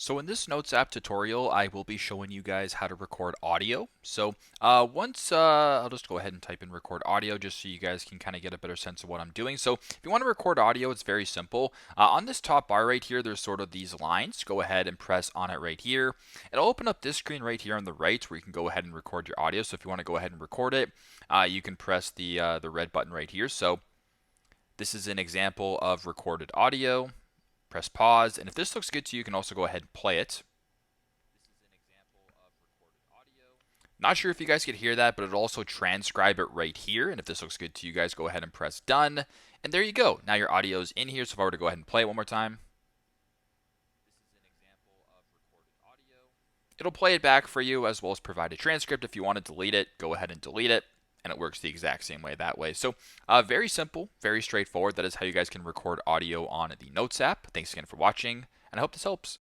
So in this Notes app tutorial, I will be showing you guys how to record audio. I'll just go ahead and type in record audio just so you guys can kind of get a better sense of what I'm doing. So if you want to record audio, it's very simple. On this top bar right here, there's sort of these lines. Go ahead and press on it right here. It'll open up this screen right here on the right where you can go ahead and record your audio. So if you want to go ahead and record it, you can press the red button right here. So this is an example of recorded audio. Press pause, and if this looks good to you, you can also go ahead and play it. Not sure if you guys could hear that, but it'll also transcribe it right here. And if this looks good to you guys, go ahead and press done. And there you go. Now your audio is in here. So if I were to go ahead and play it one more time, it'll play it back for you as well as provide a transcript. If you want to delete it, go ahead and delete it. And it works the exact same way that way. So very simple, very straightforward. That is how you guys can record audio on the Notes app. Thanks again for watching, and I hope this helps.